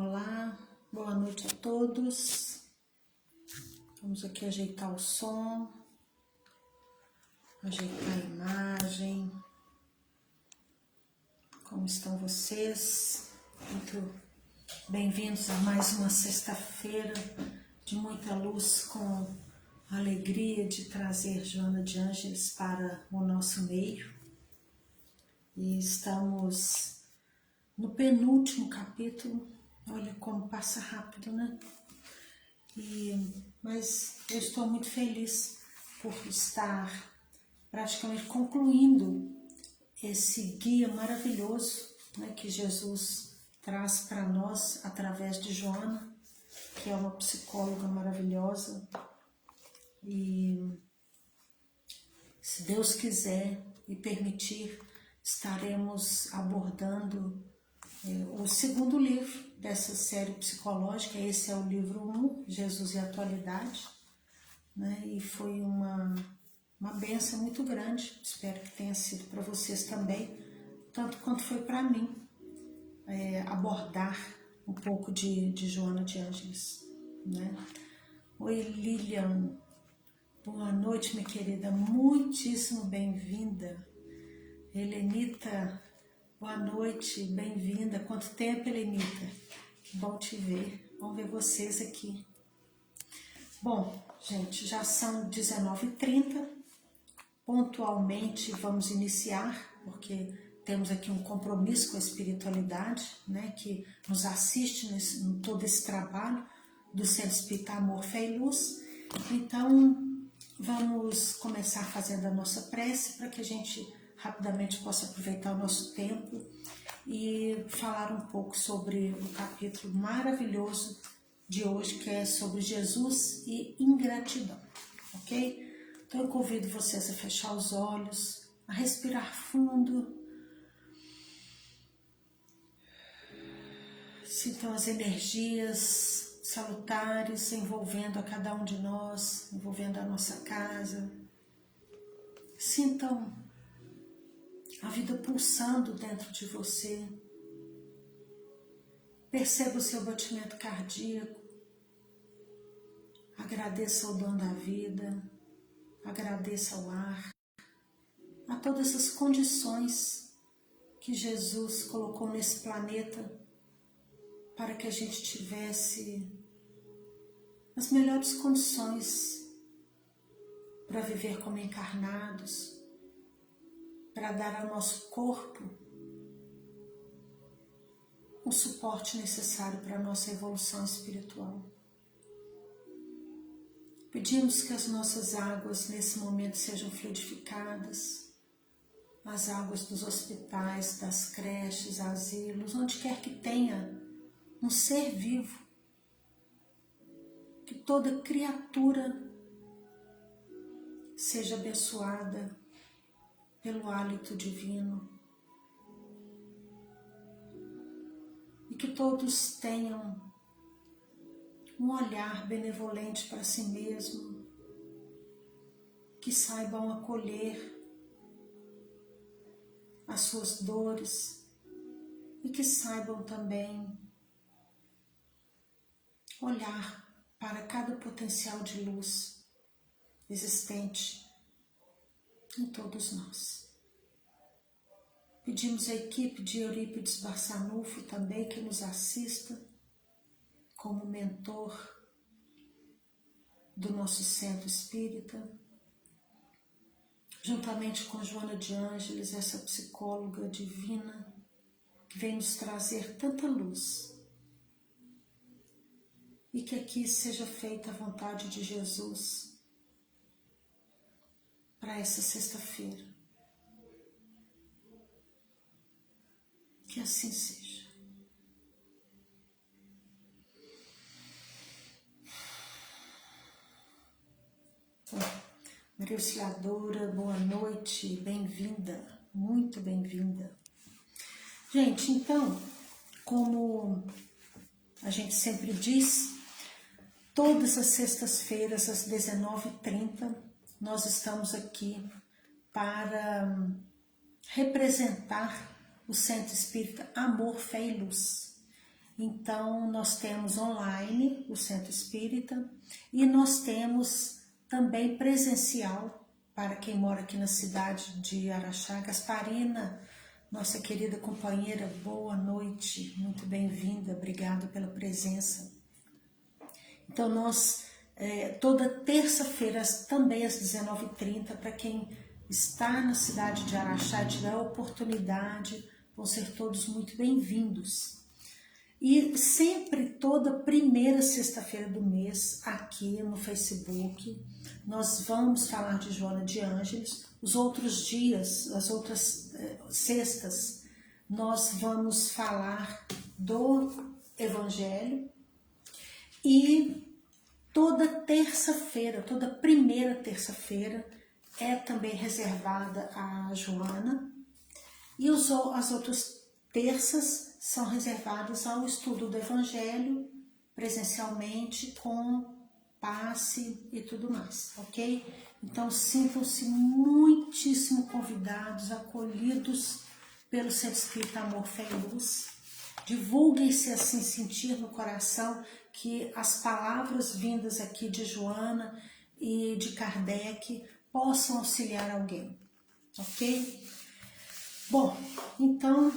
Olá, boa noite a todos. Vamos aqui ajeitar o som, ajeitar a imagem. Como estão vocês? Muito bem-vindos a mais uma sexta-feira de muita luz, com a alegria de trazer Joana de Ângeles para o nosso meio. E estamos no penúltimo capítulo. Olha como passa rápido, né? Mas eu estou muito feliz por estar praticamente concluindo esse guia maravilhoso, né, que Jesus traz para nós através de Joana, que é uma psicóloga maravilhosa. E se Deus quiser e permitir, estaremos abordando o segundo livro dessa série psicológica. Esse é o livro 1, Jesus e a Atualidade, né? E foi uma bênção muito grande, espero que tenha sido para vocês também, tanto quanto foi para mim, abordar um pouco de Joana de Ângeles, né? Oi Lilian, boa noite minha querida, muitíssimo bem-vinda. Helenita, boa noite, bem-vinda. Quanto tempo, Helenita? Que bom te ver. Vamos ver vocês aqui. Bom, gente, já são 19h30. Pontualmente vamos iniciar, porque temos aqui um compromisso com a espiritualidade, né, que nos assiste em todo esse trabalho do Centro Espírita Amor, Fé e Luz. Então, vamos começar fazendo a nossa prece para que a gente rapidamente possa aproveitar o nosso tempo e falar um pouco sobre o capítulo maravilhoso de hoje, que é sobre Jesus e ingratidão, ok? Então eu convido vocês a fechar os olhos, a respirar fundo, sintam as energias salutares envolvendo a cada um de nós, envolvendo a nossa casa, sintam a vida pulsando dentro de você. Perceba o seu batimento cardíaco. Agradeça ao dono da vida. Agradeça ao ar. A todas as condições que Jesus colocou nesse planeta para que a gente tivesse as melhores condições para viver como encarnados, para dar ao nosso corpo o suporte necessário para a nossa evolução espiritual. Pedimos que as nossas águas nesse momento sejam fluidificadas, as águas dos hospitais, das creches, asilos, onde quer que tenha um ser vivo, que toda criatura seja abençoada pelo hálito divino, e que todos tenham um olhar benevolente para si mesmo, que saibam acolher as suas dores e que saibam também olhar para cada potencial de luz existente em todos nós. Pedimos à equipe de Eurípides Barçanufo também que nos assista como mentor do nosso centro espírita, juntamente com Joana de Ângeles, essa psicóloga divina que vem nos trazer tanta luz, e que aqui seja feita a vontade de Jesus para essa sexta-feira. Que assim seja. Maria Auxiliadora, boa noite, bem-vinda, muito bem-vinda. Gente, então, como a gente sempre diz, todas as sextas-feiras, às 19h30, nós estamos aqui para representar o Centro Espírita Amor, Fé e Luz. Então, nós temos online o Centro Espírita e nós temos também presencial para quem mora aqui na cidade de Araxá. Gasparina, nossa querida companheira, boa noite, muito bem-vinda, obrigada pela presença. Então, nós, toda terça-feira, também às 19h30, para quem está na cidade de Araxá e tiver a oportunidade, vão ser todos muito bem-vindos. E sempre, toda primeira sexta-feira do mês, aqui no Facebook, nós vamos falar de Joana de Ângeles. Os outros dias, as outras sextas, nós vamos falar do Evangelho. E toda terça-feira, toda primeira terça-feira, é também reservada a Joana. E as outras terças são reservadas ao estudo do Evangelho, presencialmente, com passe e tudo mais, ok? Então, sintam-se muitíssimo convidados, acolhidos pelo Centro Espírita Amor, Fé e Luz. Divulguem-se assim, sentir no coração que as palavras vindas aqui de Joana e de Kardec possam auxiliar alguém, ok? Bom, então,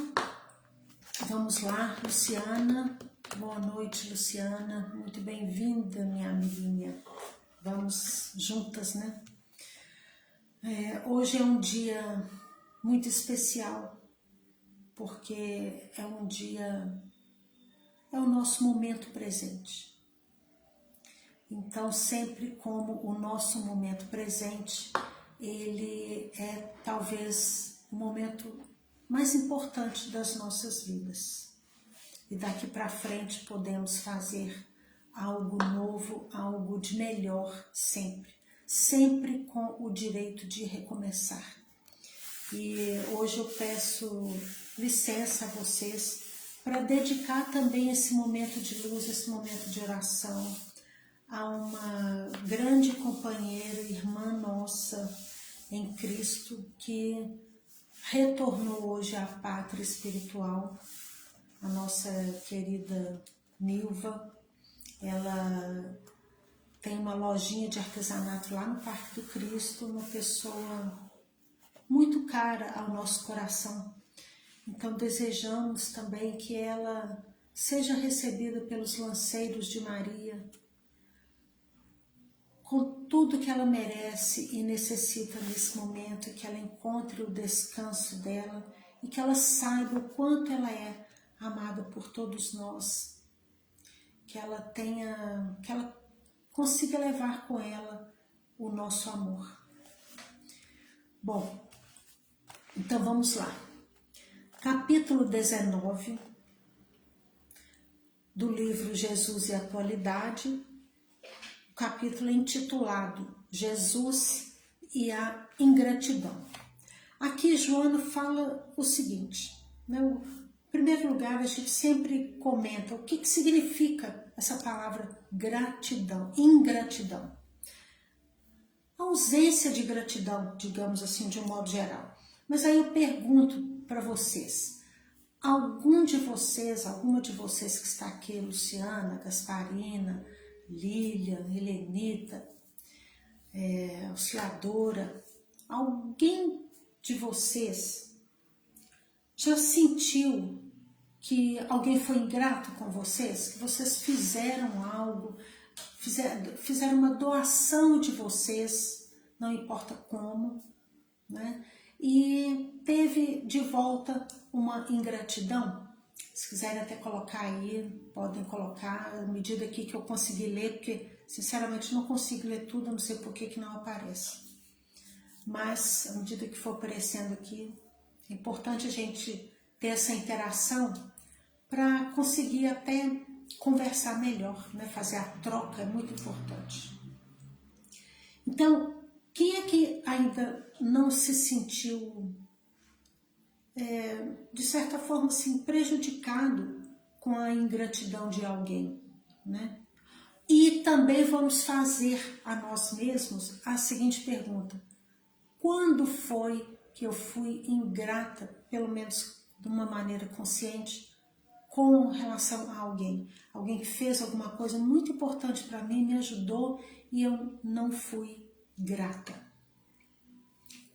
vamos lá, Luciana. Boa noite, Luciana. Muito bem-vinda, minha amiguinha. Vamos juntas, né? Hoje é um dia muito especial, porque é o nosso momento presente. Então, sempre como o nosso momento presente, ele é talvez o momento mais importante das nossas vidas. E daqui para frente podemos fazer algo novo, algo de melhor sempre. Sempre com o direito de recomeçar. E hoje eu peço licença a vocês para dedicar também esse momento de luz, esse momento de oração a uma grande companheira, irmã nossa em Cristo, que retornou hoje à pátria espiritual, a nossa querida Nilva. Ela tem uma lojinha de artesanato lá no Parque do Cristo, uma pessoa muito cara ao nosso coração. Então desejamos também que ela seja recebida pelos lanceiros de Maria, com tudo que ela merece e necessita nesse momento, que ela encontre o descanso dela e que ela saiba o quanto ela é amada por todos nós, que ela consiga levar com ela o nosso amor. Bom, então vamos lá. Capítulo 19 do livro Jesus e Atualidade, capítulo intitulado Jesus e a Ingratidão. Aqui Joana fala o seguinte, né? Em primeiro lugar, a gente sempre comenta o que significa essa palavra gratidão, ingratidão. A ausência de gratidão, digamos assim, de um modo geral. Mas aí eu pergunto para vocês, alguma de vocês que está aqui, Luciana, Gasparina, Lília, Helenita, Auxiliadora, alguém de vocês já sentiu que alguém foi ingrato com vocês? Que vocês fizeram algo, fizeram uma doação de vocês, não importa como, né? E teve de volta uma ingratidão? Se quiserem até colocar aí, podem colocar, à medida aqui que eu conseguir ler, porque sinceramente não consigo ler tudo, não sei por que não aparece. Mas à medida que for aparecendo aqui, é importante a gente ter essa interação para conseguir até conversar melhor, né? Fazer a troca é muito importante. Então, quem é que ainda não se sentiu, de certa forma, assim, prejudicado com a ingratidão de alguém, né? E também vamos fazer a nós mesmos a seguinte pergunta: quando foi que eu fui ingrata, pelo menos de uma maneira consciente, com relação a alguém. Alguém que fez alguma coisa muito importante para mim, me ajudou e eu não fui grata.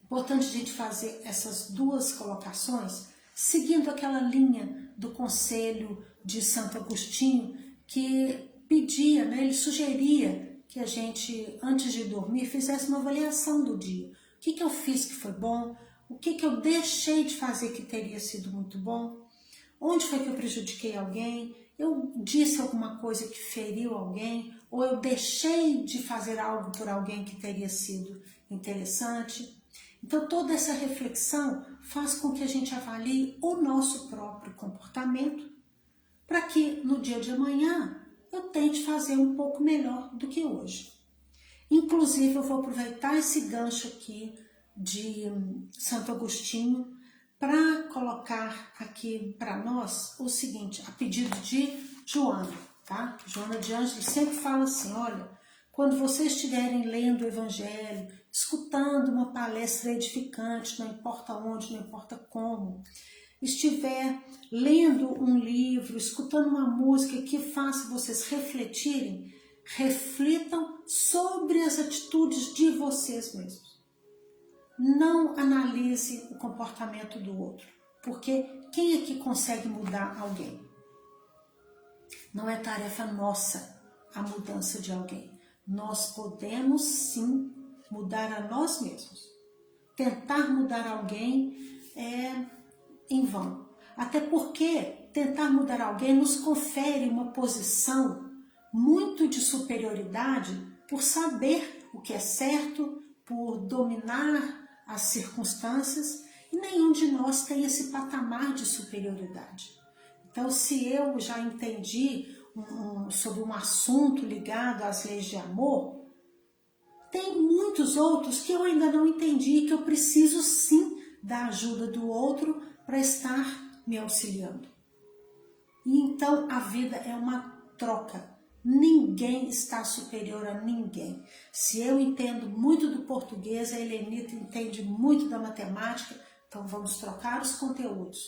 Importante a gente fazer essas duas colocações, seguindo aquela linha do conselho de Santo Agostinho, que pedia, né, ele sugeria que a gente, antes de dormir, fizesse uma avaliação do dia. O que eu fiz que foi bom? O que eu deixei de fazer que teria sido muito bom? Onde foi que eu prejudiquei alguém? Eu disse alguma coisa que feriu alguém? Ou eu deixei de fazer algo por alguém que teria sido interessante? Então, toda essa reflexão faz com que a gente avalie o nosso próprio comportamento para que no dia de amanhã eu tente fazer um pouco melhor do que hoje. Inclusive, eu vou aproveitar esse gancho aqui de Santo Agostinho para colocar aqui para nós o seguinte, a pedido de Joana, tá? Joana de Ângeles sempre fala assim, olha, quando vocês estiverem lendo o Evangelho, escutando uma palestra edificante, não importa onde, não importa como, estiver lendo um livro, escutando uma música que faça vocês refletirem, reflitam sobre as atitudes de vocês mesmos. Não analise o comportamento do outro, porque quem é que consegue mudar alguém? Não é tarefa nossa a mudança de alguém. Nós podemos sim mudar a nós mesmos. Tentar mudar alguém é em vão. Até porque tentar mudar alguém nos confere uma posição muito de superioridade por saber o que é certo, por dominar as circunstâncias, e nenhum de nós tem esse patamar de superioridade. Então, se eu já entendi sobre um assunto ligado às leis de amor, tem muitos outros que eu ainda não entendi e que eu preciso sim da ajuda do outro para estar me auxiliando. E então a vida é uma troca. Ninguém está superior a ninguém. Se eu entendo muito do português, a Helenita entende muito da matemática, então vamos trocar os conteúdos.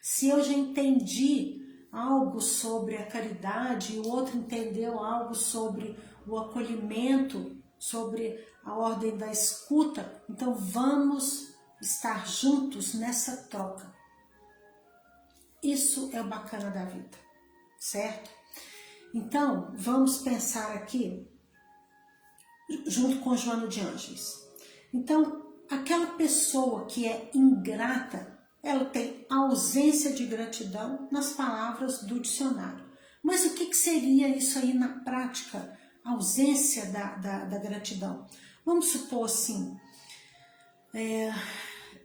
Se eu já entendi algo sobre a caridade e o outro entendeu algo sobre o acolhimento, sobre a ordem da escuta, então vamos estar juntos nessa troca. Isso é o bacana da vida, certo? Então, vamos pensar aqui, junto com Joana de Ângeles. Então, aquela pessoa que é ingrata, ela tem ausência de gratidão nas palavras do dicionário. Mas o que seria isso aí na prática, ausência da gratidão? Vamos supor assim,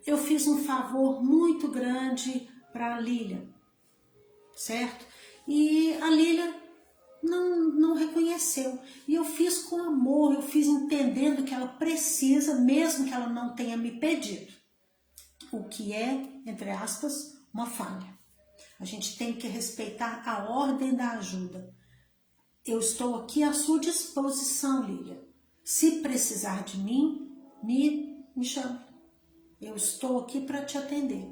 eu fiz um favor muito grande para a Lília, certo? E a Lília não reconheceu. E eu fiz com amor, eu fiz entendendo que ela precisa, mesmo que ela não tenha me pedido. O que é, entre aspas, uma falha. A gente tem que respeitar a ordem da ajuda. Eu estou aqui à sua disposição, Lília. Se precisar de mim, me chame. Eu estou aqui para te atender.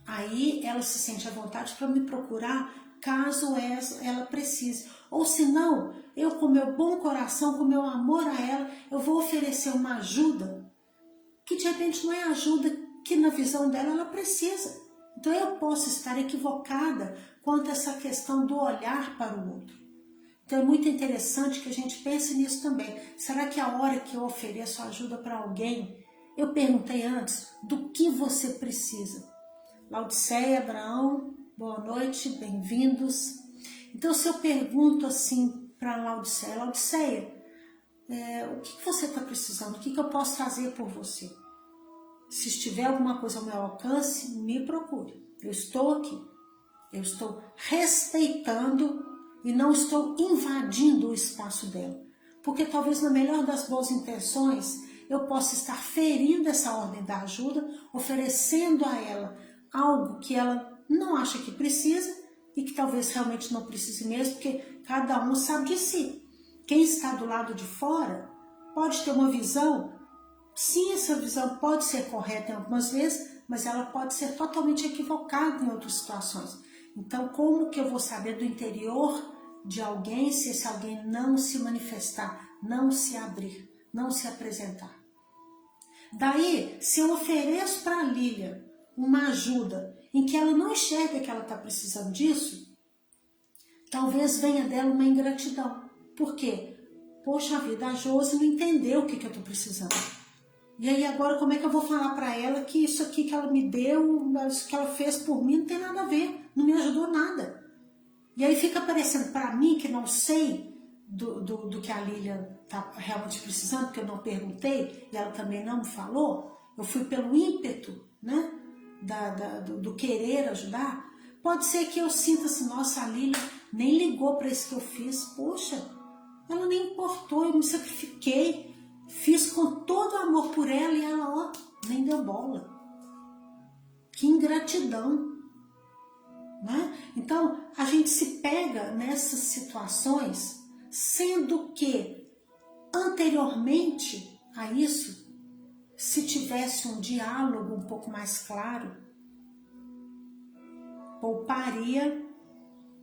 Aí ela se sente à vontade para me procurar caso ela precise. Ou se não, eu com meu bom coração, com meu amor a ela, eu vou oferecer uma ajuda que de repente não é a ajuda que na visão dela ela precisa. Então eu posso estar equivocada quanto a essa questão do olhar para o outro. Então é muito interessante que a gente pense nisso também. Será que a hora que eu ofereço ajuda para alguém, eu perguntei antes, do que você precisa? Laodiceia, Abraão, boa noite, bem-vindos. Então, se eu pergunto assim para Laodiceia, Laodiceia, o que você está precisando? O que eu posso fazer por você? Se estiver alguma coisa ao meu alcance, me procure. Eu estou aqui. Eu estou respeitando e não estou invadindo o espaço dela. Porque talvez na melhor das boas intenções, eu possa estar ferindo essa ordem da ajuda, oferecendo a ela algo que ela não acha que precisa e que talvez realmente não precise mesmo, porque cada um sabe de si. Quem está do lado de fora pode ter uma visão, sim, essa visão pode ser correta em algumas vezes, mas ela pode ser totalmente equivocada em outras situações. Então, como que eu vou saber do interior de alguém se esse alguém não se manifestar, não se abrir, não se apresentar? Daí, se eu ofereço para a Lília uma ajuda em que ela não enxerga que ela está precisando disso, talvez venha dela uma ingratidão. Por quê? Poxa vida, a Josi não entendeu o que eu estou precisando. E aí agora como é que eu vou falar para ela que isso aqui que ela me deu, isso que ela fez por mim não tem nada a ver, não me ajudou nada. E aí fica parecendo para mim que não sei do que a Lília está realmente precisando, porque eu não perguntei e ela também não me falou. Eu fui pelo ímpeto, né, do querer ajudar. Pode ser que eu sinta assim, nossa, a Lília nem ligou para isso que eu fiz. Poxa, ela nem importou, eu me sacrifiquei, fiz com todo amor por ela e ela, ó, nem deu bola. Que ingratidão. Né? Então, a gente se pega nessas situações, sendo que anteriormente a isso, se tivesse um diálogo um pouco mais claro, pouparia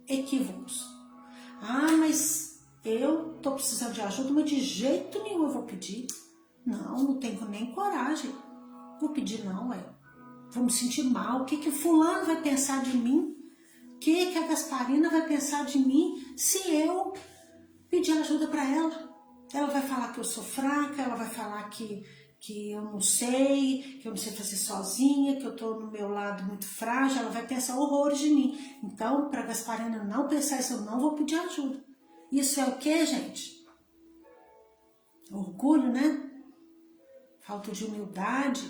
equívocos. Ah, mas eu estou precisando de ajuda, mas de jeito nenhum eu vou pedir. Não tenho nem coragem. Vou pedir não, vou me sentir mal. O que o fulano vai pensar de mim? O que a Gasparina vai pensar de mim se eu pedir ajuda para ela? Ela vai falar que eu sou fraca, ela vai falar que eu não sei fazer sozinha, que eu estou no meu lado muito frágil, ela vai pensar horrores de mim. Então, para a Gasparina não pensar isso, eu não vou pedir ajuda. Isso é o que, gente? Orgulho, né? Falta de humildade.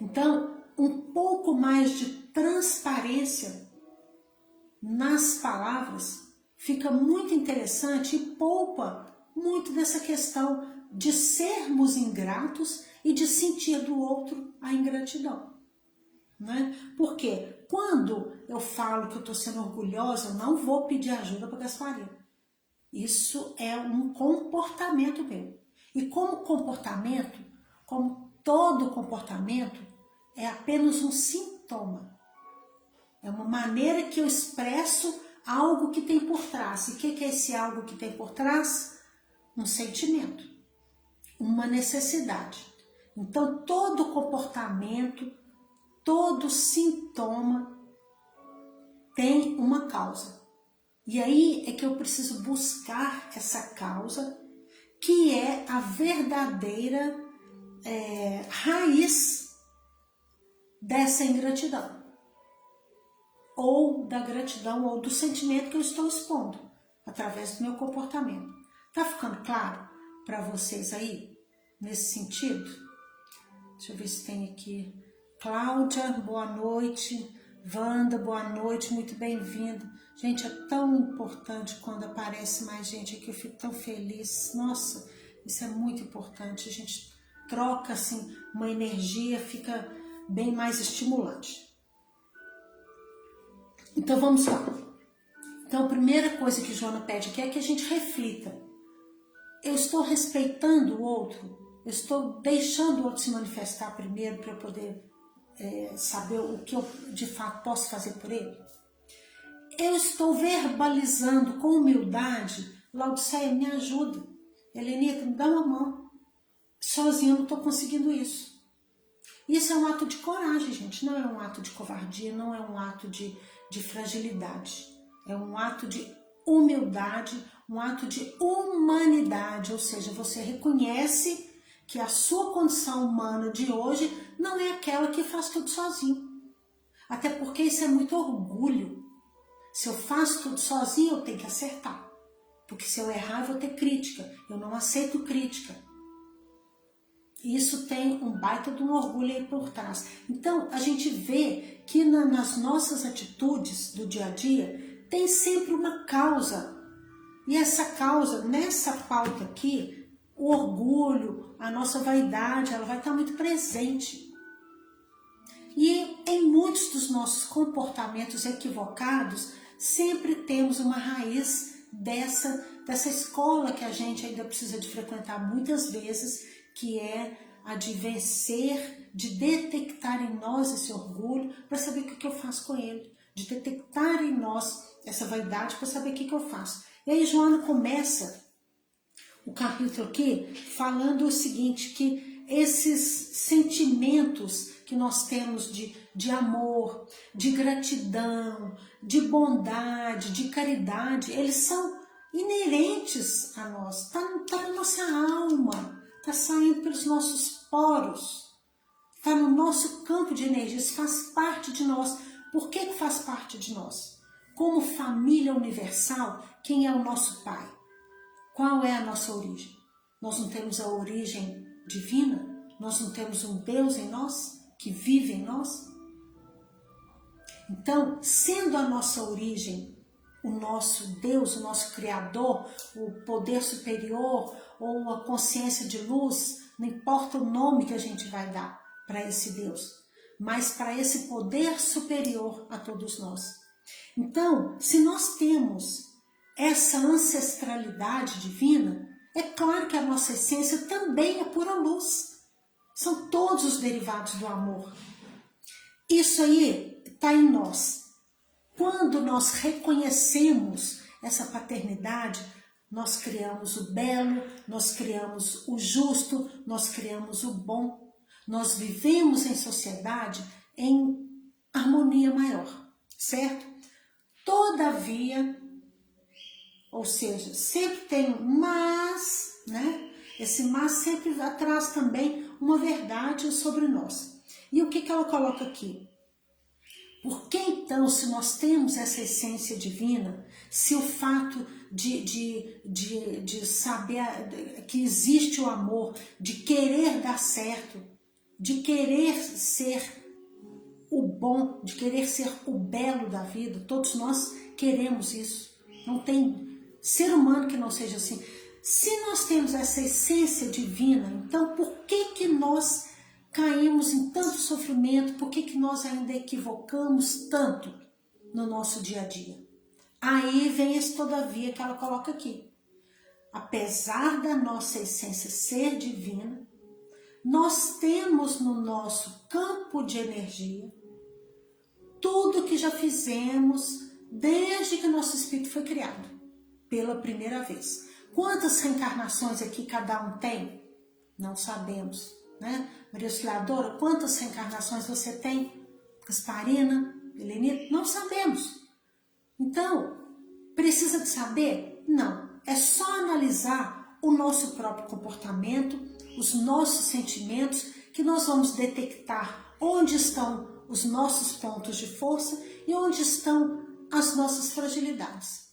Então, um pouco mais de transparência nas palavras fica muito interessante e poupa muito dessa questão de sermos ingratos e de sentir do outro a ingratidão. Né? Porque quando eu falo que eu estou sendo orgulhosa, eu não vou pedir ajuda para Gasparina. Isso é um comportamento meu. E como comportamento, como todo comportamento, é apenas um sintoma. É uma maneira que eu expresso algo que tem por trás. E o que é esse algo que tem por trás? Um sentimento, uma necessidade. Então, todo comportamento, todo sintoma tem uma causa. E aí é que eu preciso buscar essa causa, que é a verdadeira raiz dessa ingratidão. Ou da gratidão, ou do sentimento que eu estou expondo, através do meu comportamento. Tá ficando claro para vocês aí, nesse sentido? Deixa eu ver se tem aqui. Cláudia, boa noite. Wanda, boa noite, muito bem-vinda. Gente, é tão importante quando aparece mais gente aqui, eu fico tão feliz. Nossa, isso é muito importante. A gente troca assim uma energia, fica bem mais estimulante. Então vamos lá. Então a primeira coisa que Joana pede aqui é que a gente reflita. Eu estou respeitando o outro? Eu estou deixando o outro se manifestar primeiro para eu poder saber o que eu de fato posso fazer por ele? Eu estou verbalizando com humildade? Laodiceia, me ajuda. Helenita, me dá uma mão. Sozinha eu não estou conseguindo isso. Isso é um ato de coragem, gente. Não é um ato de covardia, não é um ato de fragilidade. É um ato de humildade, um ato de humanidade. Ou seja, você reconhece que a sua condição humana de hoje não é aquela que faz tudo sozinho. Até porque isso é muito orgulho. Se eu faço tudo sozinho, eu tenho que acertar. Porque se eu errar, eu vou ter crítica. Eu não aceito crítica. Isso tem um baita de um orgulho aí por trás. Então, a gente vê que nas nossas atitudes do dia a dia, tem sempre uma causa. E essa causa, nessa pauta aqui, o orgulho, a nossa vaidade, ela vai estar muito presente. E em muitos dos nossos comportamentos equivocados, sempre temos uma raiz dessa escola que a gente ainda precisa de frequentar muitas vezes, que é de vencer, de detectar em nós esse orgulho, para saber o que eu faço com ele, de detectar em nós essa vaidade, para saber o que eu faço. E aí Joana começa o capítulo aqui falando o seguinte, que esses sentimentos que nós temos de amor, de gratidão, de bondade, de caridade, eles são inerentes a nós, tá na nossa alma, tá saindo pelos nossos poros, tá no nosso campo de energia, isso faz parte de nós. Por que faz parte de nós? Como família universal, quem é o nosso pai? Qual é a nossa origem? Nós não temos a origem divina? Nós não temos um Deus em nós, que vive em nós? Então, sendo a nossa origem o nosso Deus, o nosso Criador, o poder superior ou a consciência de luz, não importa o nome que a gente vai dar para esse Deus, mas para esse poder superior a todos nós. Então, se nós temos essa ancestralidade divina, é claro que a nossa essência também é pura luz. São todos os derivados do amor. Isso aí está em nós. Quando nós reconhecemos essa paternidade, nós criamos o belo, nós criamos o justo, nós criamos o bom. Nós vivemos em sociedade em harmonia maior, certo? Todavia, ou seja, sempre tem um mas, né? Esse mas sempre traz também uma verdade sobre nós. E o que ela coloca aqui? Por que então, se nós temos essa essência divina, se o fato de saber que existe o amor, de querer dar certo, de querer ser o bom, de querer ser o belo da vida, todos nós queremos isso. Não tem ser humano que não seja assim. Se nós temos essa essência divina, então por que nós caímos em tanto sofrimento? Por que nós ainda equivocamos tanto no nosso dia a dia? Aí vem esse todavia que ela coloca aqui. Apesar da nossa essência ser divina, nós temos no nosso campo de energia tudo que já fizemos desde que nosso espírito foi criado, pela primeira vez. Quantas reencarnações aqui cada um tem? Não sabemos, né? Maria Auxiliadora, quantas reencarnações você tem? Gasparina, Helenita? Não sabemos. Então, precisa de saber? Não. É só analisar o nosso próprio comportamento, os nossos sentimentos, que nós vamos detectar onde estão os nossos pontos de força e onde estão as nossas fragilidades.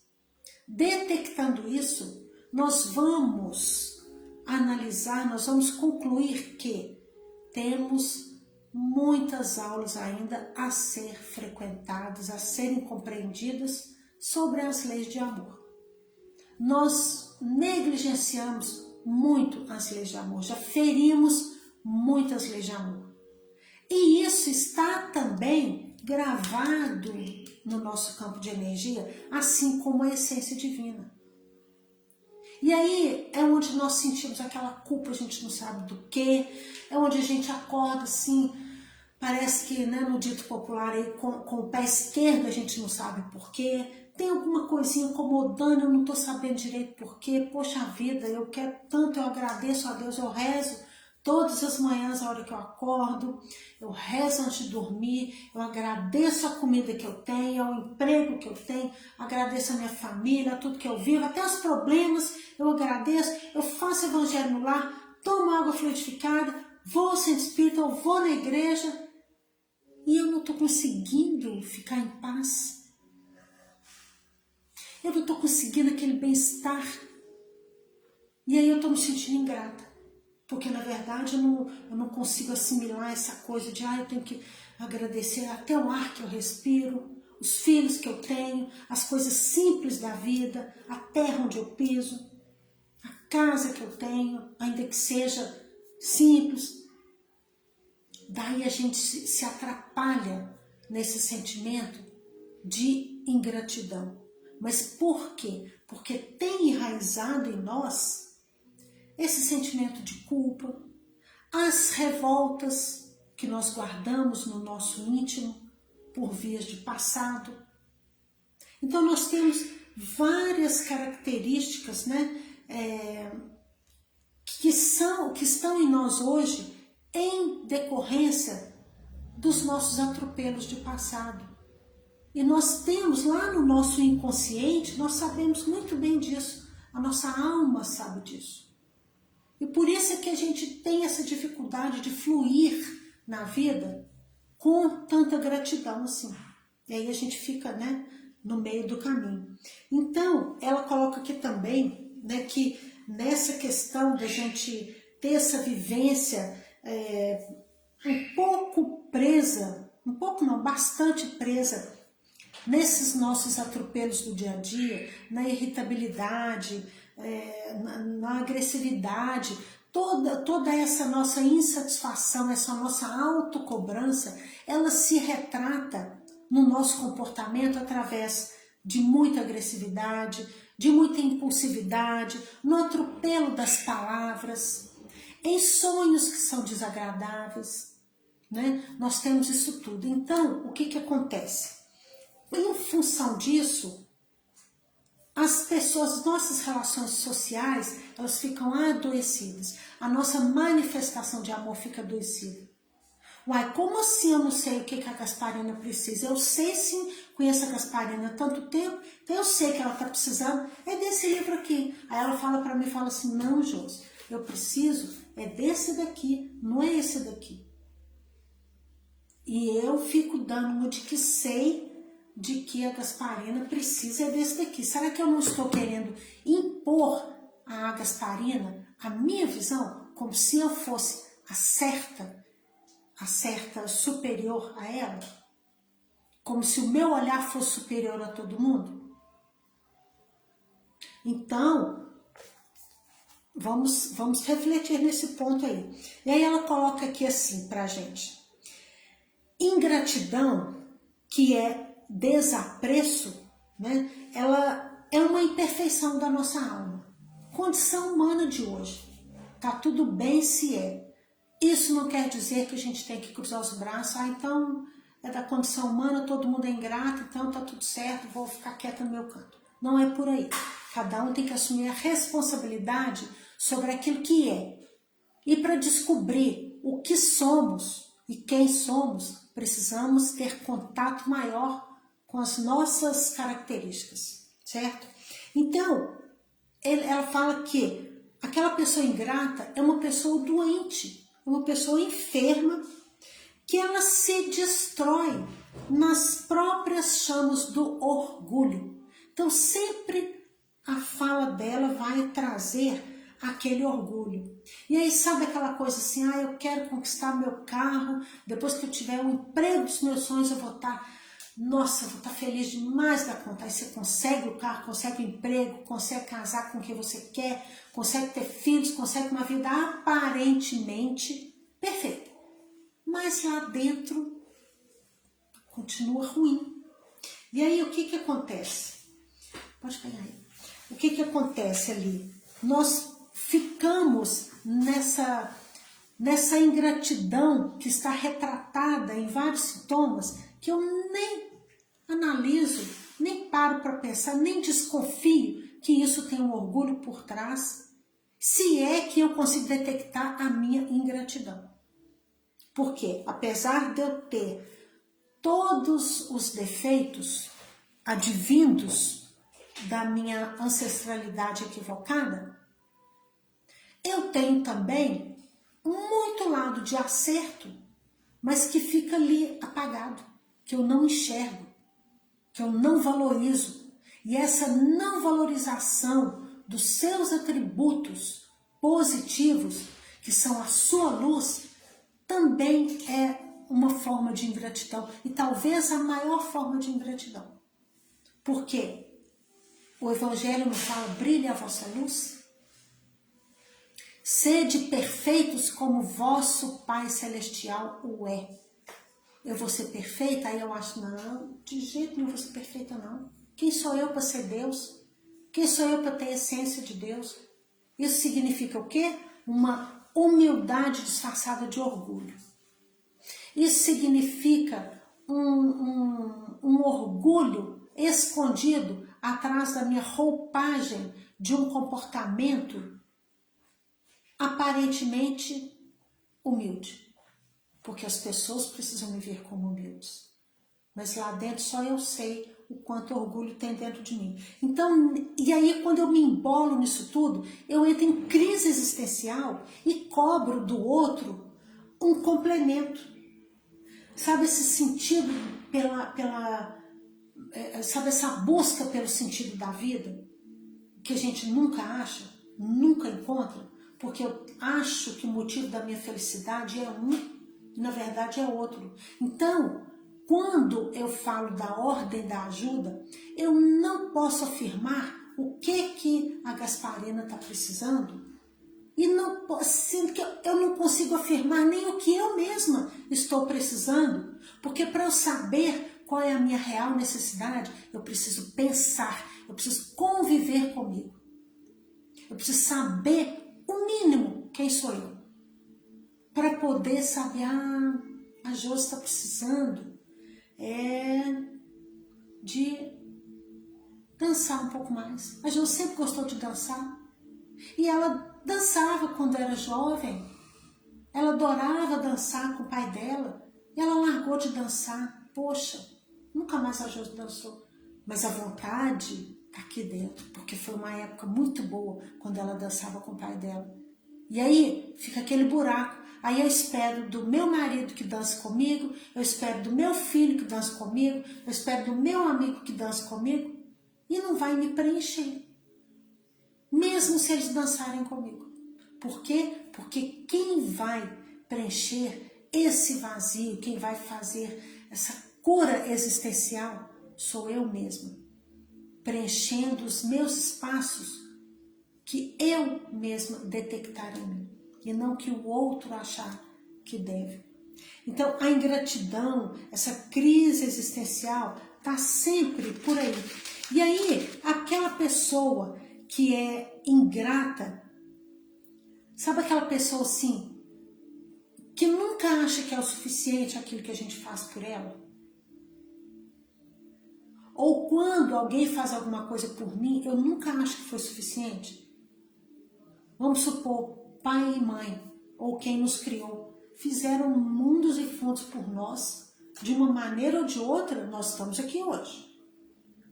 Detectando isso, nós vamos analisar, nós vamos concluir que temos muitas aulas ainda a ser frequentadas, a serem compreendidas sobre as leis de amor. Nós negligenciamos muito as leis de amor, já ferimos muitas leis de amor. E isso está também gravado no nosso campo de energia, assim como a essência divina. E aí é onde nós sentimos aquela culpa, a gente não sabe do que, é onde a gente acorda assim, parece que, né, no dito popular aí, com o pé esquerdo a gente não sabe por quê, tem alguma coisinha incomodando, eu não estou sabendo direito por quê, poxa vida, eu quero tanto, eu agradeço a Deus, eu rezo todas as manhãs, a hora que eu acordo, eu rezo antes de dormir, eu agradeço a comida que eu tenho, ao emprego que eu tenho, agradeço a minha família, a tudo que eu vivo, até os problemas, eu agradeço, eu faço evangelho no lar, tomo água fluidificada, vou ao centro espírita, eu vou na igreja e eu não estou conseguindo ficar em paz. Eu não estou conseguindo aquele bem-estar. E aí eu estou me sentindo ingrata. Porque, na verdade, eu não consigo assimilar essa coisa de eu tenho que agradecer até o ar que eu respiro, os filhos que eu tenho, as coisas simples da vida, a terra onde eu piso, a casa que eu tenho, ainda que seja simples. Daí a gente se atrapalha nesse sentimento de ingratidão. Mas por quê? Porque tem enraizado em nós esse sentimento de culpa, as revoltas que nós guardamos no nosso íntimo por vias de passado. Então nós temos várias características, né, que estão em nós hoje em decorrência dos nossos atropelos de passado. E nós temos lá no nosso inconsciente, nós sabemos muito bem disso, a nossa alma sabe disso. E por isso é que a gente tem essa dificuldade de fluir na vida com tanta gratidão assim. E aí a gente fica, né, no meio do caminho. Então, ela coloca aqui também, né, que nessa questão da gente ter essa vivência um pouco presa, um pouco não, bastante presa nesses nossos atropelos do dia a dia, na irritabilidade, na agressividade, toda essa nossa insatisfação, essa nossa autocobrança, ela se retrata no nosso comportamento através de muita agressividade, de muita impulsividade, no atropelo das palavras, em sonhos que são desagradáveis, né? Nós temos isso tudo. Então, o que acontece? Em função disso, as pessoas, as nossas relações sociais, elas ficam adoecidas. A nossa manifestação de amor fica adoecida. Uai, como assim eu não sei o que a Gasparina precisa? Eu sei sim, conheço a Gasparina há tanto tempo, então eu sei que ela está precisando, é desse livro aqui. Aí ela fala para mim, fala assim, não, Josi, eu preciso, é desse daqui, não é esse daqui. E eu fico dando uma de que sei de que a Gasparina precisa é desse daqui. Será que eu não estou querendo impor à Gasparina a minha visão, como se eu fosse a certa superior a ela? Como se o meu olhar fosse superior a todo mundo? Então, vamos refletir nesse ponto aí. E aí ela coloca aqui assim pra gente. Ingratidão, que é desapreço, né? Ela é uma imperfeição da nossa alma. Condição humana de hoje. Tá tudo bem se é. Isso não quer dizer que a gente tem que cruzar os braços, então é da condição humana, todo mundo é ingrato, então tá tudo certo, vou ficar quieta no meu canto. Não é por aí. Cada um tem que assumir a responsabilidade sobre aquilo que é. E para descobrir o que somos e quem somos, precisamos ter contato maior com as nossas características, certo? Então, ela fala que aquela pessoa ingrata é uma pessoa doente, uma pessoa enferma, que ela se destrói nas próprias chamas do orgulho. Então, sempre a fala dela vai trazer aquele orgulho. E aí, sabe aquela coisa assim, eu quero conquistar meu carro, depois que eu tiver o emprego dos meus sonhos, eu vou estar, nossa, vou estar feliz demais da conta. Aí você consegue o carro, consegue o emprego, consegue casar com quem você quer, consegue ter filhos, consegue uma vida aparentemente perfeita. Mas lá dentro continua ruim. E aí o que acontece? Pode pegar aí. O que acontece ali? Nós ficamos nessa ingratidão que está retratada em vários sintomas que eu nem analiso, nem paro para pensar, nem desconfio que isso tem um orgulho por trás, se é que eu consigo detectar a minha ingratidão. Porque, apesar de eu ter todos os defeitos advindos da minha ancestralidade equivocada, eu tenho também muito lado de acerto, mas que fica ali apagado, que eu não enxergo, que eu não valorizo. E essa não valorização dos seus atributos positivos, que são a sua luz, também é uma forma de ingratidão, e talvez a maior forma de ingratidão. Por quê? O Evangelho nos fala, brilhe a vossa luz. Sede perfeitos como vosso Pai Celestial o é. Eu vou ser perfeita? Aí eu acho, não, de jeito nenhum vou ser perfeita não. Quem sou eu para ser Deus? Quem sou eu para ter a essência de Deus? Isso significa o quê? Uma humildade disfarçada de orgulho. Isso significa um orgulho escondido atrás da minha roupagem de um comportamento aparentemente humilde. Porque as pessoas precisam me ver como humildes. Mas lá dentro só eu sei o quanto orgulho tem dentro de mim. Então, e aí quando eu me embolo nisso tudo, eu entro em crise existencial e cobro do outro um complemento. Sabe esse sentido sabe essa busca pelo sentido da vida? Que a gente nunca acha, nunca encontra, porque eu acho que o motivo da minha felicidade é um, e na verdade é outro. Então, quando eu falo da ordem da ajuda, eu não posso afirmar o que a Gasparina está precisando, e não, sendo que eu não consigo afirmar nem o que eu mesma estou precisando, porque para eu saber qual é a minha real necessidade, eu preciso pensar, eu preciso conviver comigo. Eu preciso saber o mínimo quem sou eu, para poder saber, a Josi está precisando de dançar um pouco mais. A Josi sempre gostou de dançar, e ela dançava quando era jovem, ela adorava dançar com o pai dela, e ela largou de dançar. Poxa, nunca mais a Josi dançou, mas a vontade está aqui dentro, porque foi uma época muito boa quando ela dançava com o pai dela. E aí fica aquele buraco. Aí eu espero do meu marido que dance comigo, eu espero do meu filho que dance comigo, eu espero do meu amigo que dance comigo, e não vai me preencher, mesmo se eles dançarem comigo. Por quê? Porque quem vai preencher esse vazio, quem vai fazer essa cura existencial, sou eu mesma, preenchendo os meus espaços que eu mesma detectar em mim, e não que o outro achar que deve. Então, a ingratidão, essa crise existencial, está sempre por aí. E aí, aquela pessoa que é ingrata, sabe aquela pessoa assim, que nunca acha que é o suficiente aquilo que a gente faz por ela? Ou quando alguém faz alguma coisa por mim, eu nunca acho que foi suficiente? Vamos supor, pai e mãe, ou quem nos criou, fizeram mundos e fundos por nós, de uma maneira ou de outra, nós estamos aqui hoje.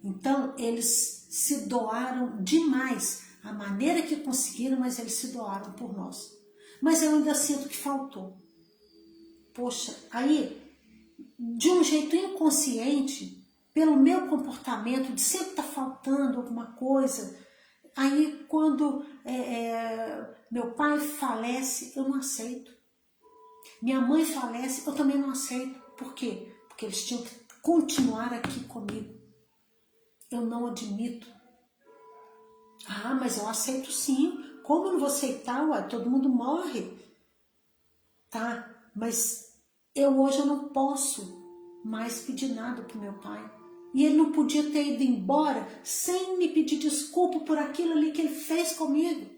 Então, eles se doaram demais, a maneira que conseguiram, mas eles se doaram por nós. Mas eu ainda sinto que faltou. Poxa, aí, de um jeito inconsciente, pelo meu comportamento, de sempre estar faltando alguma coisa, aí quando meu pai falece, eu não aceito. Minha mãe falece, eu também não aceito. Por quê? Porque eles tinham que continuar aqui comigo. Eu não admito. Mas eu aceito sim. Como eu não vou aceitar? Ué, todo mundo morre. Tá, mas hoje eu não posso mais pedir nada pro meu pai. E ele não podia ter ido embora sem me pedir desculpa por aquilo ali que ele fez comigo.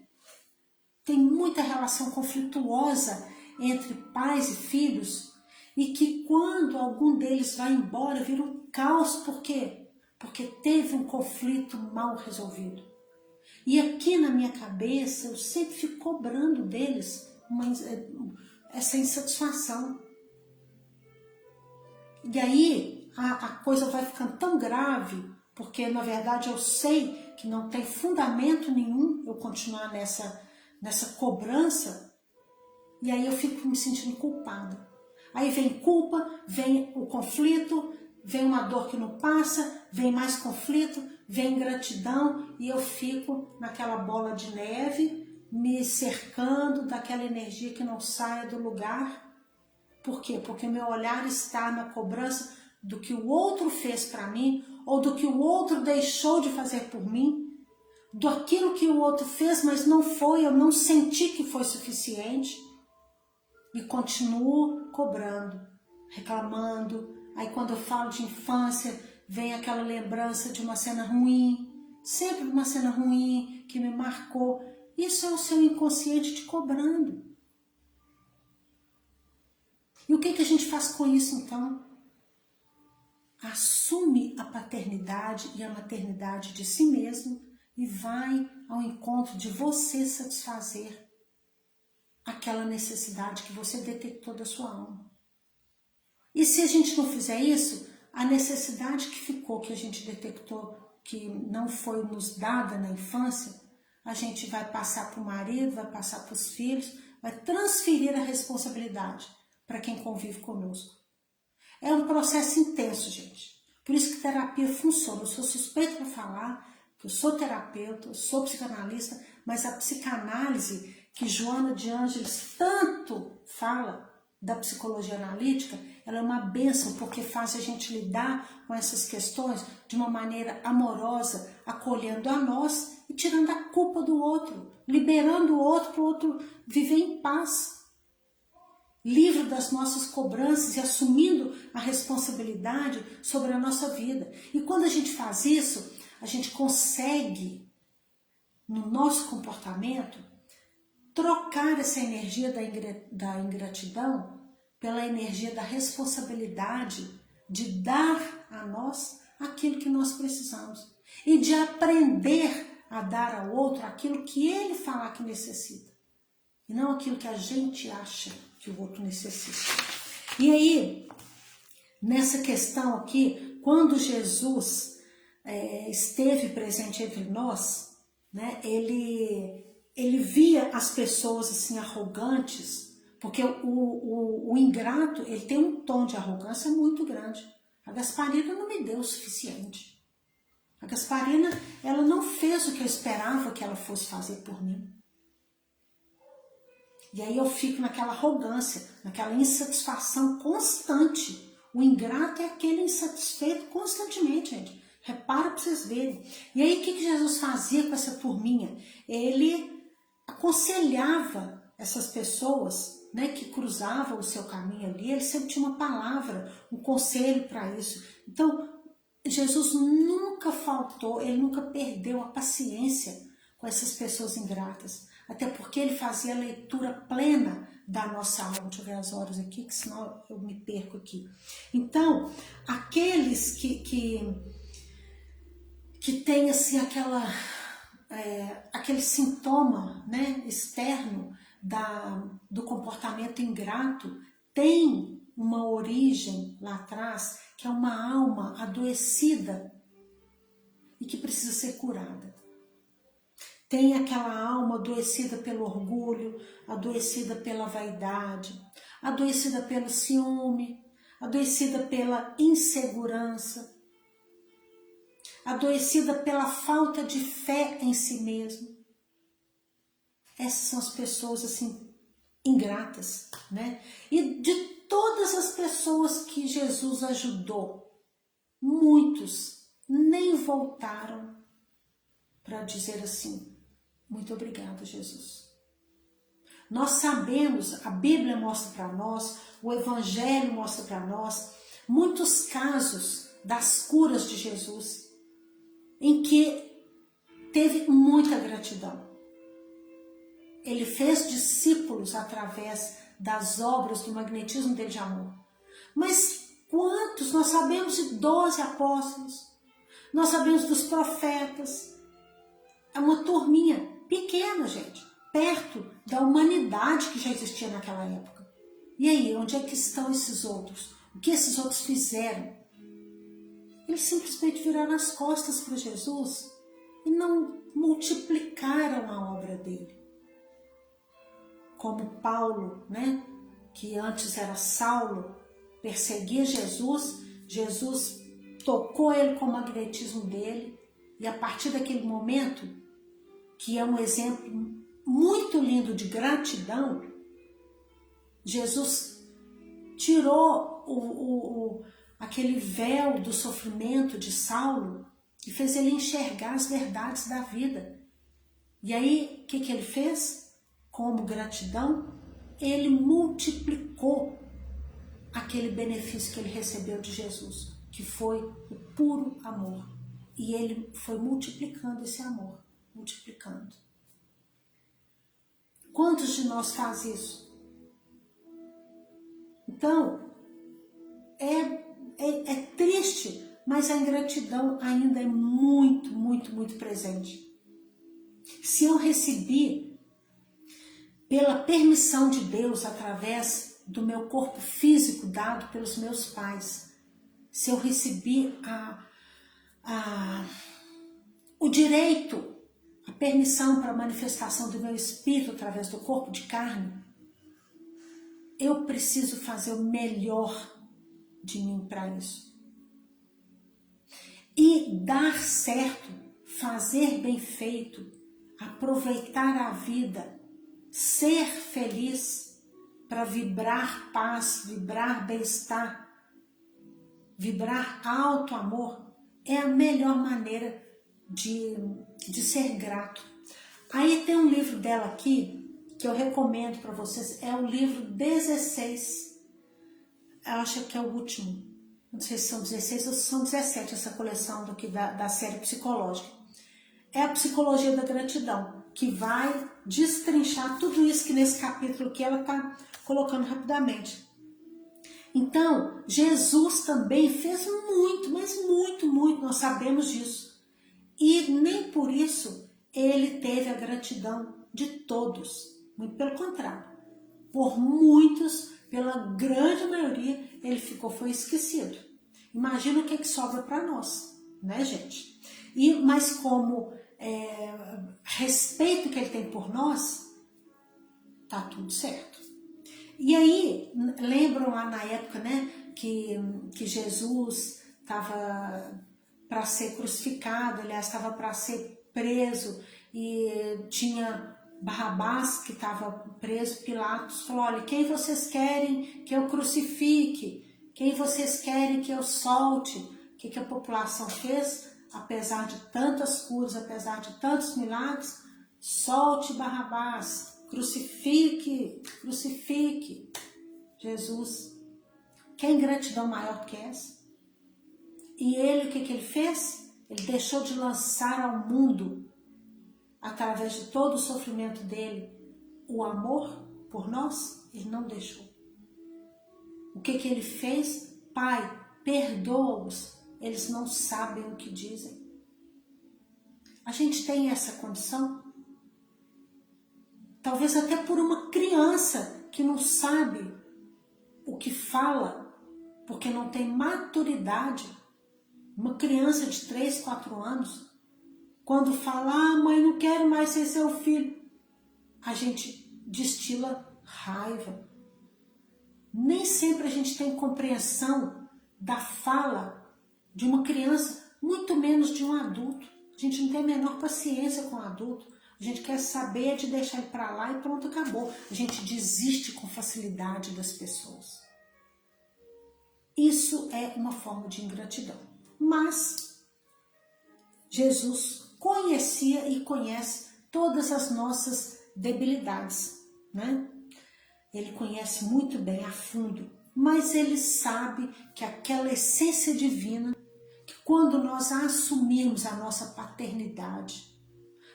Tem muita relação conflituosa entre pais e filhos, e que quando algum deles vai embora vira um caos. Por quê? Porque teve um conflito mal resolvido. E aqui na minha cabeça eu sempre fico cobrando deles essa insatisfação. E aí a coisa vai ficando tão grave, porque na verdade eu sei que não tem fundamento nenhum eu continuar nessa cobrança, e aí eu fico me sentindo culpada. Aí vem culpa, vem o conflito, vem uma dor que não passa, vem mais conflito, vem ingratidão, e eu fico naquela bola de neve, me cercando daquela energia que não saia do lugar. Por quê? Porque meu olhar está na cobrança do que o outro fez para mim, ou do que o outro deixou de fazer por mim, daquilo que o outro fez, mas não foi, eu não senti que foi suficiente, e continuo cobrando, reclamando. Aí quando eu falo de infância, vem aquela lembrança de uma cena ruim, sempre uma cena ruim que me marcou. Isso é o seu inconsciente te cobrando. E o que a gente faz com isso então? Assume a paternidade e a maternidade de si mesmo e vai ao encontro de você satisfazer aquela necessidade que você detectou da sua alma. E se a gente não fizer isso, a necessidade que ficou, que a gente detectou, que não foi nos dada na infância, a gente vai passar para o marido, vai passar para os filhos, vai transferir a responsabilidade para quem convive conosco. É um processo intenso, gente. Por isso que terapia funciona. Eu sou suspeita para falar, que eu sou terapeuta, eu sou psicanalista, mas a psicanálise que Joana de Ângeles tanto fala da psicologia analítica, ela é uma bênção porque faz a gente lidar com essas questões de uma maneira amorosa, acolhendo a nós e tirando a culpa do outro, liberando o outro para o outro viver em paz. Livre das nossas cobranças e assumindo a responsabilidade sobre a nossa vida. E quando a gente faz isso, a gente consegue, no nosso comportamento, trocar essa energia da ingratidão pela energia da responsabilidade de dar a nós aquilo que nós precisamos e de aprender a dar ao outro aquilo que ele falar que necessita e não aquilo que a gente acha que o outro necessita. E aí, nessa questão aqui, quando Jesus esteve presente entre nós, né, ele via as pessoas assim arrogantes, porque o ingrato, ele tem um tom de arrogância muito grande. A Gasparina não me deu o suficiente. A Gasparina, ela não fez o que eu esperava que ela fosse fazer por mim. E aí eu fico naquela arrogância, naquela insatisfação constante. O ingrato é aquele insatisfeito constantemente, gente. Repara para vocês verem. E aí o que Jesus fazia com essa turminha? Ele aconselhava essas pessoas, né, que cruzavam o seu caminho ali. Ele sempre tinha uma palavra, um conselho para isso. Então, Jesus nunca faltou, ele nunca perdeu a paciência com essas pessoas ingratas. Até porque ele fazia a leitura plena da nossa alma. Deixa eu ver as horas aqui, que senão eu me perco aqui. Então, aqueles que têm assim aquele sintoma, né, externo do comportamento ingrato, tem uma origem lá atrás, que é uma alma adoecida e que precisa ser curada. Tem aquela alma adoecida pelo orgulho, adoecida pela vaidade, adoecida pelo ciúme, adoecida pela insegurança, adoecida pela falta de fé em si mesmo. Essas são as pessoas assim ingratas, né? E de todas as pessoas que Jesus ajudou, muitos nem voltaram para dizer assim: muito obrigado, Jesus. Nós sabemos, a Bíblia mostra para nós, o Evangelho mostra para nós, muitos casos das curas de Jesus, em que teve muita gratidão. Ele fez discípulos através das obras do magnetismo dele de amor. Mas quantos? Nós sabemos de 12 apóstolos, nós sabemos dos profetas. É uma turminha pequena, gente, perto da humanidade que já existia naquela época. E aí, onde é que estão esses outros? O que esses outros fizeram? Eles simplesmente viraram as costas para Jesus e não multiplicaram a obra dele. Como Paulo, né, que antes era Saulo, perseguia Jesus, Jesus tocou ele com o magnetismo dele, e a partir daquele momento, que é um exemplo muito lindo de gratidão, Jesus tirou aquele véu do sofrimento de Saulo e fez ele enxergar as verdades da vida. E aí, o que ele fez? Como gratidão, ele multiplicou aquele benefício que ele recebeu de Jesus, que foi o puro amor. E ele foi multiplicando esse amor, multiplicando. Quantos de nós faz isso? Então, é triste, mas a ingratidão ainda é muito, muito, muito presente. Se eu recebi pela permissão de Deus através do meu corpo físico dado pelos meus pais, se eu recebi o direito, a permissão para a manifestação do meu espírito através do corpo de carne, eu preciso fazer o melhor de mim para isso. E dar certo, fazer bem feito, aproveitar a vida, ser feliz para vibrar paz, vibrar bem-estar, vibrar alto amor, é a melhor maneira de ser grato. Aí tem um livro dela aqui, que eu recomendo para vocês, é o livro 16, eu acho que é o último, não sei se são 16 ou se são 17, essa coleção daqui da série psicológica. É a psicologia da gratidão, que vai destrinchar tudo isso que nesse capítulo que ela está colocando rapidamente. Então, Jesus também fez muito, mas muito, muito, nós sabemos disso. E nem por isso ele teve a gratidão de todos. Muito pelo contrário. Por muitos, pela grande maioria, ele foi esquecido. Imagina o que sobra para nós, né, gente? Mas como respeito que ele tem por nós, tá tudo certo. E aí, lembram lá na época, né, que Jesus estava para ser crucificado, aliás, estava para ser preso, e tinha Barrabás que estava preso. Pilatos falou: olha, quem vocês querem que eu crucifique? Quem vocês querem que eu solte? O que a população fez? Apesar de tantas curas, apesar de tantos milagres, solte Barrabás, crucifique Jesus. Quem gratidão maior que essa? E ele, o que ele fez? Ele deixou de lançar ao mundo, através de todo o sofrimento dele, o amor por nós? Ele não deixou. O que ele fez? Pai, perdoa-os, eles não sabem o que dizem. A gente tem essa condição? Talvez até por uma criança que não sabe o que fala, porque não tem maturidade. Uma criança de 3, 4 anos, quando fala: mãe, não quero mais ser seu filho, a gente destila raiva. Nem sempre a gente tem compreensão da fala de uma criança, muito menos de um adulto. A gente não tem a menor paciência com o adulto. A gente quer saber de deixar ele para lá e pronto, acabou. A gente desiste com facilidade das pessoas. Isso é uma forma de ingratidão. Mas Jesus conhecia e conhece todas as nossas debilidades, né? Ele conhece muito bem a fundo, mas ele sabe que aquela essência divina, que quando nós assumirmos a nossa paternidade,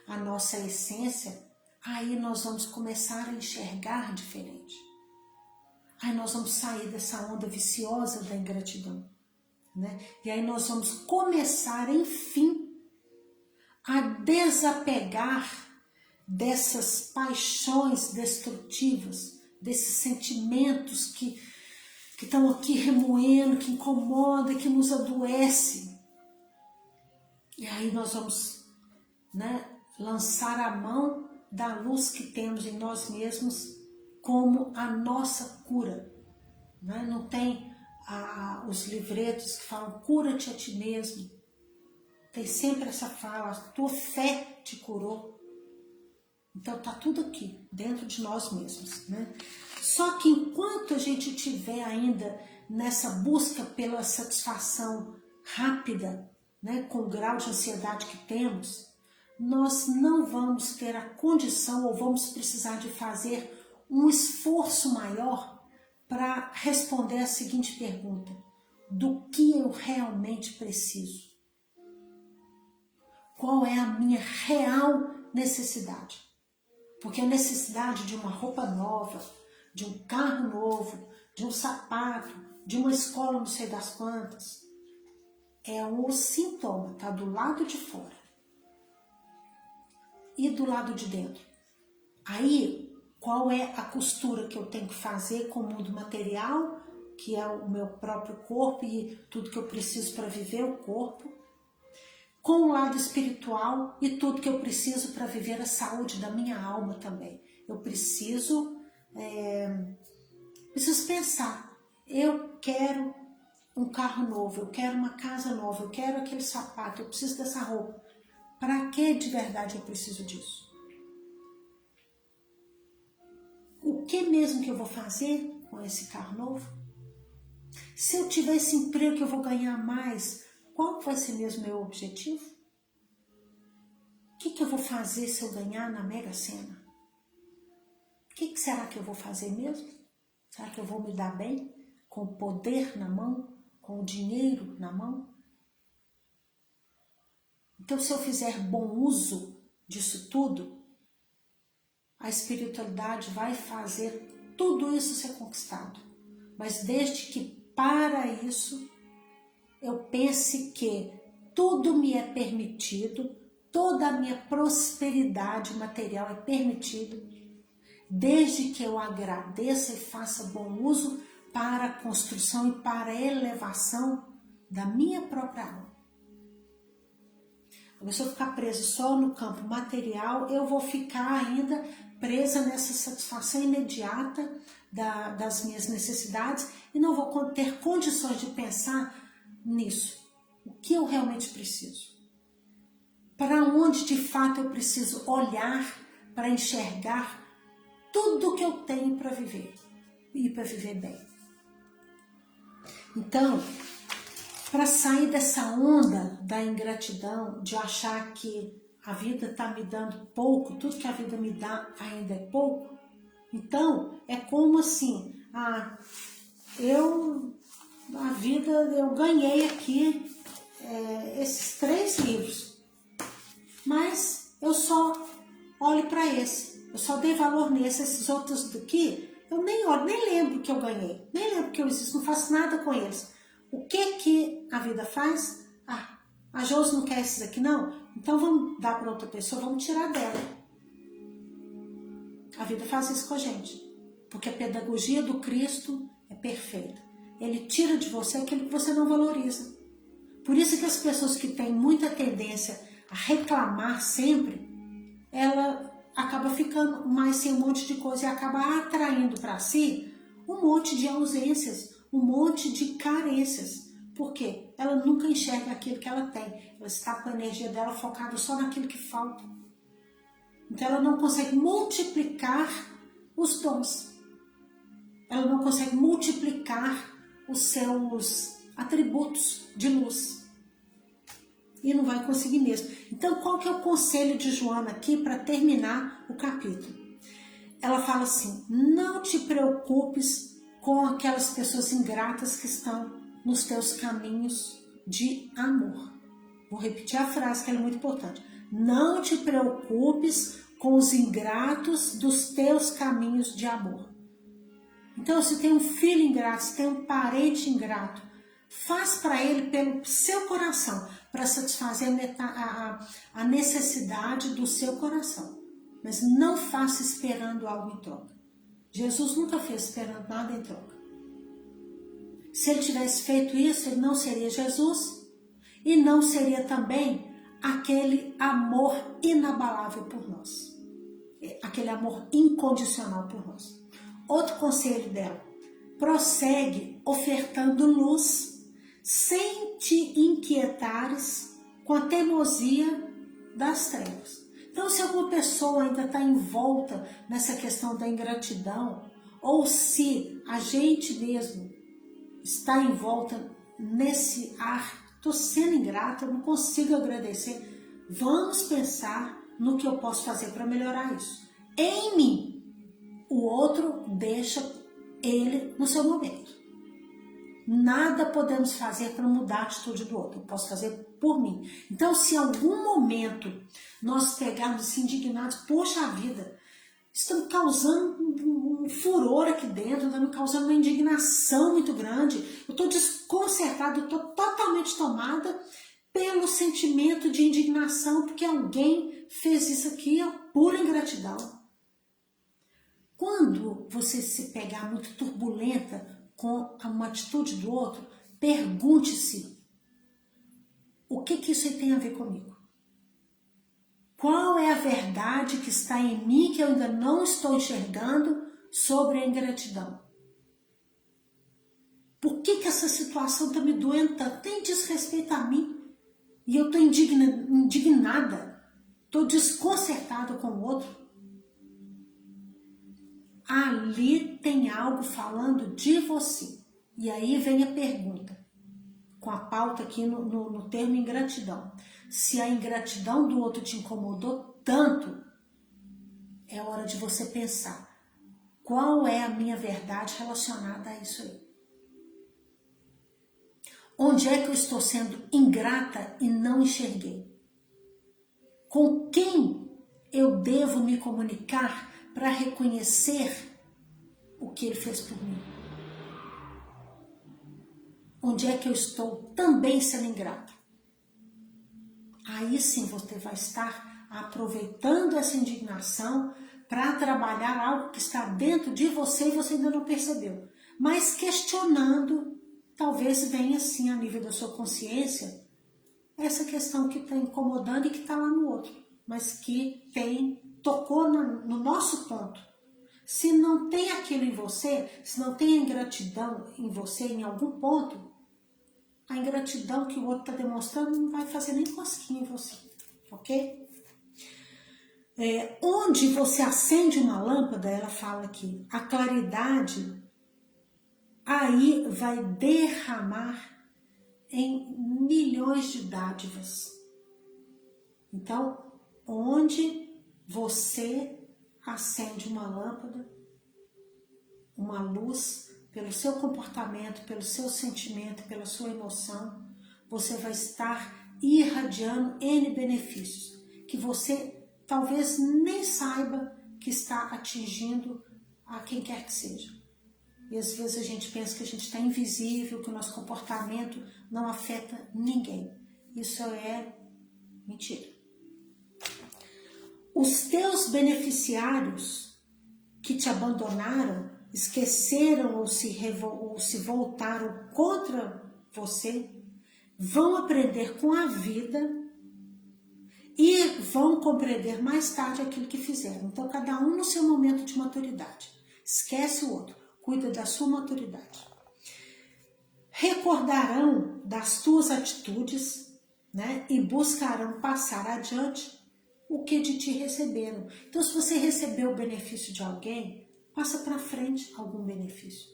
a nossa essência, aí nós vamos começar a enxergar diferente. Aí nós vamos sair dessa onda viciosa da ingratidão, né? E aí nós vamos começar, enfim, a desapegar dessas paixões destrutivas, desses sentimentos que estão aqui remoendo, que incomodam, que nos adoecem. E aí nós vamos, né, lançar a mão da luz que temos em nós mesmos como a nossa cura. Né? Não tem os livretos que falam: cura-te a ti mesmo. Tem sempre essa fala: a tua fé te curou. Então está tudo aqui, dentro de nós mesmos, né? Só que enquanto a gente estiver ainda nessa busca pela satisfação rápida, né, com o grau de ansiedade que temos, nós não vamos ter a condição, ou vamos precisar de fazer um esforço maior para responder a seguinte pergunta: do que eu realmente preciso? Qual é a minha real necessidade? Porque a necessidade de uma roupa nova, de um carro novo, de um sapato, de uma escola não sei das quantas. É um sintoma, está do lado de fora e do lado de dentro. Aí, qual é a costura que eu tenho que fazer com o mundo material, que é o meu próprio corpo e tudo que eu preciso para viver o corpo, com o lado espiritual e tudo que eu preciso para viver a saúde da minha alma também. Eu preciso pensar, eu quero um carro novo, eu quero uma casa nova, eu quero aquele sapato, eu preciso dessa roupa. Para que de verdade eu preciso disso? O que mesmo que eu vou fazer com esse carro novo? Se eu tiver esse emprego que eu vou ganhar mais, qual vai ser mesmo meu objetivo? O que eu vou fazer se eu ganhar na Mega Sena? O que será que eu vou fazer mesmo? Será que eu vou me dar bem com o poder na mão, com o dinheiro na mão? Então, se eu fizer bom uso disso tudo, a espiritualidade vai fazer tudo isso ser conquistado. Mas desde que para isso eu pense que tudo me é permitido, toda a minha prosperidade material é permitida, desde que eu agradeça e faça bom uso para a construção e para a elevação da minha própria alma. Agora, se eu ficar preso só no campo material, eu vou ficar ainda presa nessa satisfação imediata das minhas necessidades e não vou ter condições de pensar nisso. O que eu realmente preciso? Para onde de fato eu preciso olhar para enxergar tudo que eu tenho para viver e para viver bem? Então, para sair dessa onda da ingratidão, de achar que a vida está me dando pouco, tudo que a vida me dá ainda é pouco, então é como assim, eu ganhei aqui esses 3 livros, mas eu só olho para esse, eu só dei valor nesse, esses outros daqui, eu nem olho, nem lembro que eu ganhei, nem lembro que eu existo, não faço nada com eles. O que a vida faz? A Josi não quer esses aqui não? Então vamos dar para outra pessoa, vamos tirar dela. A vida faz isso com a gente, porque a pedagogia do Cristo é perfeita. Ele tira de você aquilo que você não valoriza. Por isso que as pessoas que têm muita tendência a reclamar sempre, ela acaba ficando mais sem um monte de coisa e acaba atraindo para si um monte de ausências, um monte de carências. Por quê? Ela nunca enxerga aquilo que ela tem. Ela está com a energia dela focada só naquilo que falta. Então ela não consegue multiplicar os dons. Ela não consegue multiplicar os seus atributos de luz. E não vai conseguir mesmo. Então qual que é o conselho de Joana aqui para terminar o capítulo? Ela fala assim, não te preocupes com aquelas pessoas ingratas que estão nos teus caminhos de amor. Vou repetir a frase que ela é muito importante. Não te preocupes com os ingratos dos teus caminhos de amor. Então, se tem um filho ingrato, se tem um parente ingrato, faz para ele pelo seu coração, para satisfazer a necessidade do seu coração. Mas não faça esperando algo em troca. Jesus nunca fez esperando nada em troca. Se ele tivesse feito isso, ele não seria Jesus e não seria também aquele amor inabalável por nós. Aquele amor incondicional por nós. Outro conselho dela, prossegue ofertando luz sem te inquietares com a teimosia das trevas. Então, se alguma pessoa ainda está envolta nessa questão da ingratidão, ou se a gente mesmo está envolta nesse estou sendo ingrata, eu não consigo agradecer, vamos pensar no que eu posso fazer para melhorar isso. Em mim, o outro deixa ele no seu momento. Nada podemos fazer para mudar a atitude do outro, eu posso fazer por mim. Então, se em algum momento nós pegarmos assim, indignados, poxa vida, Isso está me causando um furor aqui dentro, está me causando uma indignação muito grande. Eu estou desconcertada, eu estou totalmente tomada pelo sentimento de indignação, porque alguém fez isso aqui, é pura ingratidão. Quando você se pegar muito turbulenta com uma atitude do outro, pergunte-se, o que isso aí tem a ver comigo? Qual é a verdade que está em mim que eu ainda não estou enxergando sobre a ingratidão? Por que essa situação está me doendo tanto? Tem desrespeito a mim. E eu estou indignada, estou desconcertada com o outro. Ali tem algo falando de você. E aí vem a pergunta, com a pauta aqui no termo ingratidão. Se a ingratidão do outro te incomodou tanto, é hora de você pensar, qual é a minha verdade relacionada a isso aí? Onde é que eu estou sendo ingrata e não enxerguei? Com quem eu devo me comunicar para reconhecer o que ele fez por mim? Onde é que eu estou também sendo ingrata? Aí sim você vai estar aproveitando essa indignação para trabalhar algo que está dentro de você e você ainda não percebeu. Mas questionando, talvez venha assim a nível da sua consciência, essa questão que está incomodando e que está lá no outro, mas que tocou no nosso ponto. Se não tem aquilo em você, se não tem a ingratidão em você em algum ponto, a ingratidão que o outro está demonstrando não vai fazer nem cosquinha em você, ok? Onde você acende uma lâmpada, ela fala aqui, a claridade aí vai derramar em milhões de dádivas. Então, onde você acende uma lâmpada, uma luz, pelo seu comportamento, pelo seu sentimento, pela sua emoção, você vai estar irradiando N benefícios, que você talvez nem saiba que está atingindo a quem quer que seja. E às vezes a gente pensa que a gente está invisível, que o nosso comportamento não afeta ninguém. Isso é mentira. Os teus beneficiários que te abandonaram, esqueceram ou se voltaram contra você, vão aprender com a vida e vão compreender mais tarde aquilo que fizeram. Então, cada um no seu momento de maturidade. Esquece o outro, cuida da sua maturidade. Recordarão das tuas atitudes, né, e buscarão passar adiante o que de ti receberam. Então, se você recebeu o benefício de alguém, passa para frente algum benefício.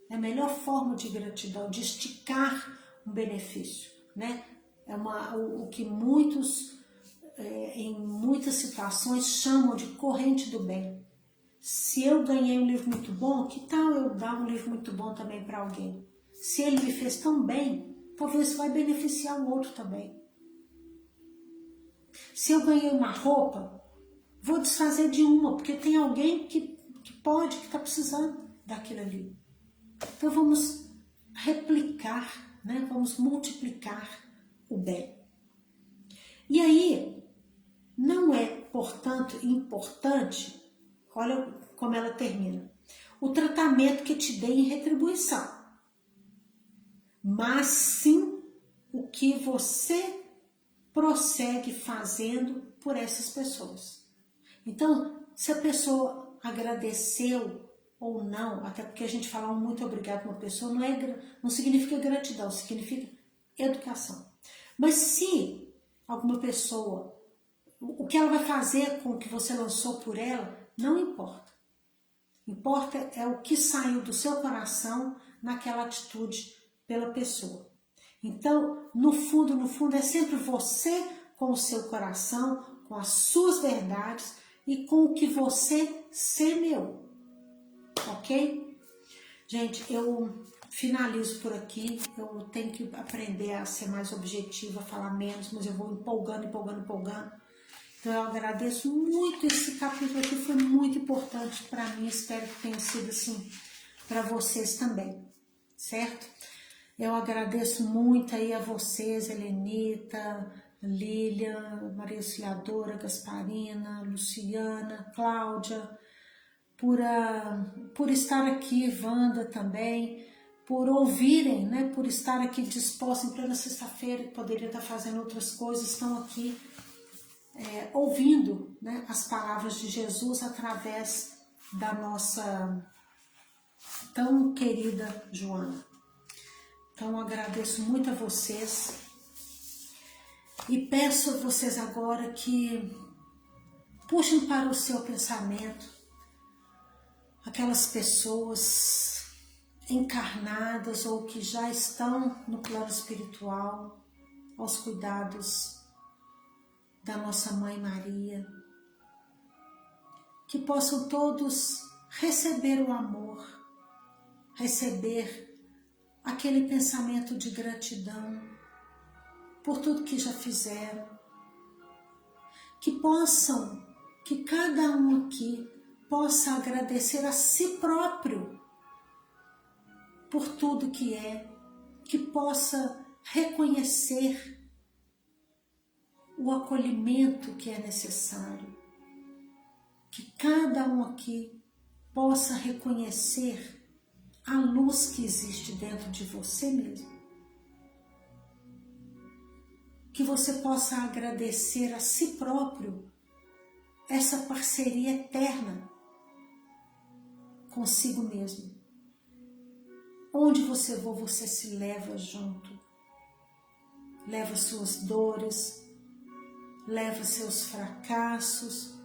É a melhor forma de gratidão, de esticar um benefício, né? É o que muitos, em muitas situações, chamam de corrente do bem. Se eu ganhei um livro muito bom, que tal eu dar um livro muito bom também para alguém? Se ele me fez tão bem, talvez vai beneficiar o outro também. Se eu ganhei uma roupa, vou desfazer de uma, porque tem alguém que pode, que está precisando daquilo ali. Então vamos replicar, né? Vamos multiplicar o bem. E aí, não é, portanto, importante, olha como ela termina, o tratamento que te dei em retribuição, mas sim o que você prossegue fazendo por essas pessoas. Então, se a pessoa agradeceu ou não, até porque a gente falar um muito obrigado para uma pessoa não significa gratidão, significa educação. Mas se alguma pessoa, o que ela vai fazer com o que você lançou por ela, não importa. Importa é o que saiu do seu coração naquela atitude pela pessoa. Então, no fundo, é sempre você com o seu coração, com as suas verdades e com o que você semeou. Ok? Gente, eu finalizo por aqui. Eu tenho que aprender a ser mais objetiva, a falar menos, mas eu vou empolgando. Então eu agradeço muito, esse capítulo aqui foi muito importante para mim, espero que tenha sido assim para vocês também, certo? Eu agradeço muito aí a vocês, Helenita, Lilian, Maria Auxiliadora, Gasparina, Luciana, Cláudia, por estar aqui, Wanda também, por ouvirem, né, por estar aqui disposta em plena sexta-feira, que poderia estar fazendo outras coisas, estão aqui ouvindo, né, as palavras de Jesus através da nossa tão querida Joana. Então, agradeço muito a vocês e peço a vocês agora que puxem para o seu pensamento aquelas pessoas encarnadas ou que já estão no plano espiritual, aos cuidados da nossa Mãe Maria, que possam todos receber o amor, receber aquele pensamento de gratidão por tudo que já fizeram, que cada um aqui possa agradecer a si próprio por tudo que possa reconhecer o acolhimento que é necessário, que cada um aqui possa reconhecer a luz que existe dentro de você mesmo, que você possa agradecer a si próprio essa parceria eterna consigo mesmo. Onde você for, você se leva junto, leva suas dores, leva seus fracassos,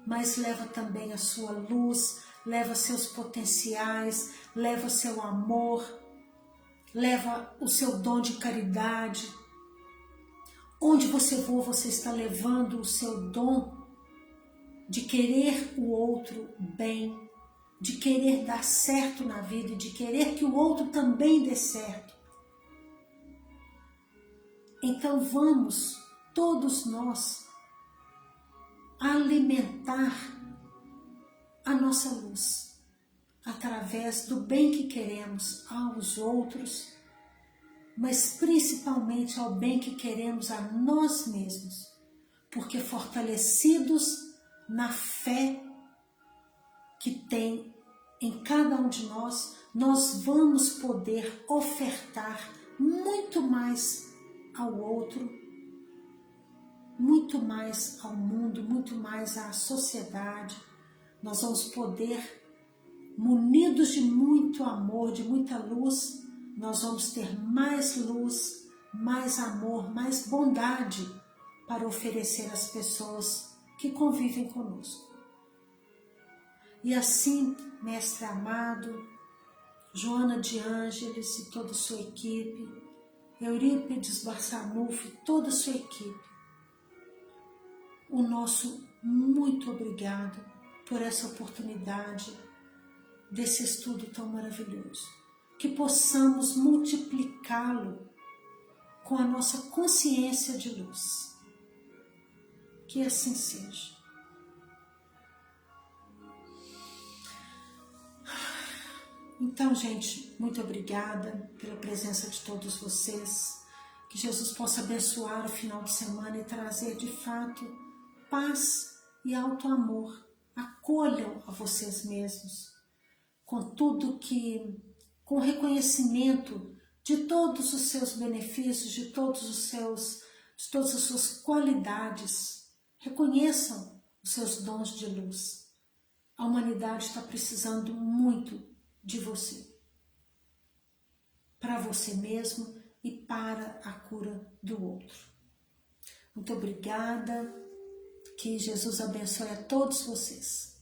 mas leva também a sua luz, leva seus potenciais, leva seu amor, leva o seu dom de caridade. Onde você for, você está levando o seu dom de querer o outro bem, de querer dar certo na vida, de querer que o outro também dê certo. Então vamos, todos nós, alimentar a nossa luz através do bem que queremos aos outros, mas principalmente ao bem que queremos a nós mesmos, porque fortalecidos na fé que tem em cada um de nós, nós vamos poder ofertar muito mais ao outro, muito mais ao mundo, muito mais à sociedade. Nós vamos poder, munidos de muito amor, de muita luz, nós vamos ter mais luz, mais amor, mais bondade para oferecer às pessoas que convivem conosco. E assim, mestre amado, Joana de Ângeles e toda a sua equipe, Eurípides Barçanufo e toda a sua equipe, o nosso muito obrigado por essa oportunidade desse estudo tão maravilhoso. Que possamos multiplicá-lo com a nossa consciência de luz. Que assim seja. Então, gente, muito obrigada pela presença de todos vocês. Que Jesus possa abençoar o final de semana e trazer de fato paz e alto amor. Acolham a vocês mesmos com tudo com reconhecimento de todos os seus benefícios, de todas as suas qualidades. Reconheçam os seus dons de luz. A humanidade está precisando muito de você. Para você mesmo e para a cura do outro. Muito obrigada. Que Jesus abençoe a todos vocês.